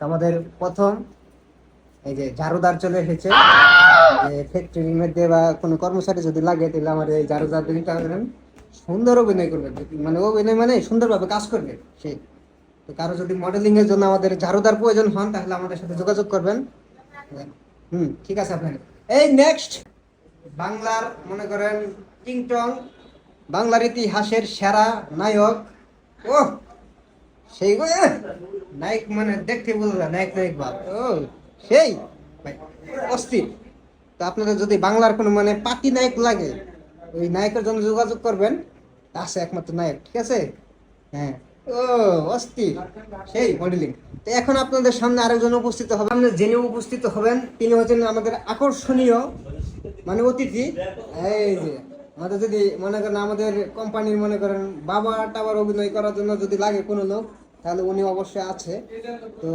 আমাদের প্রথম এই যে ঝাড়ুদার চলে এসেছে। যে ফ্যাক্টরির মধ্যে বা কোনো কর্মচারী যদি লাগে তাহলে আমার এই ঝাড়ুদার দিনটা সুন্দর অভিনয় করবে, মানে অভিনয় মানে সুন্দরভাবে কাজ করবে সে। তো কারো যদি মডেলিং এর জন্য আমাদের ঝাড়ুদার প্রয়োজন হন তাহলে আমাদের সাথে যোগাযোগ করবেন। ঠিক আছে আপনার। এই নেক্সট বাংলার মনে করেন কিংটং, বাংলার ইতিহাসের সেরা নায়ক। ও সেই গো নায়ক, মানে দেখতে বললা নায়ক নায়ক ভাব। ও সেই ভাই অস্থির। তো আপনাদের যদি বাংলার কোনো মানে পাতি নায়ক লাগে ওই নায়কের জন্য যোগাযোগ করবেন। আছে একমাত্র নায়ক, ঠিক আছে। হ্যাঁ, ও অস্থির সেই মডেলিং। তো এখন আপনাদের সামনে আরেকজন উপস্থিত হবে, সামনে যিনি উপস্থিত হবেন তিনি হচ্ছেন আমাদের আকর্ষণীয় মানে অতিথি। এই যে আমাদের যদি মনে করেন আমাদের কোম্পানির মনে করেন বাবা টাবার অভিনয় করার জন্য যদি লাগে কোনো লোক তাহলে উনি অবশ্যই আছে। তো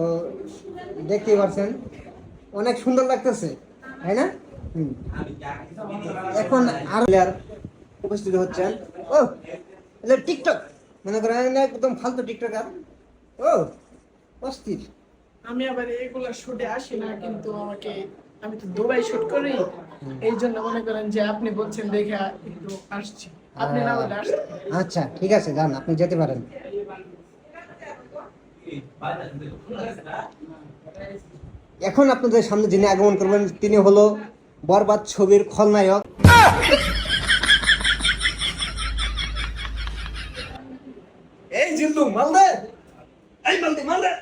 দেখতেই পাচ্ছেন অনেক সুন্দর লাগতেছে, তাই না? এখন আর উপস্থিত হচ্ছেন। ও এটা টিকটক মনে করেন একদম ফালতু টিকটকার। ও অস্থির। আমি আবার এগুলা শুটে আসি না, কিন্তু আমি তো দুবাই শুট করি, এই জন্য মনে করেন যে আপনি বলছেন দেখে একটু আসছি, আপনি না বলে আসতে। আচ্ছা ঠিক আছে, যান, আপনি যেতে পারেন। এখন আপনাদের সামনে যিনি আগমন করবেন তিনি হলো বরবাদ ছবির খলনায়ক। এই জিল্লু মালদে, এই মালদে মালদে।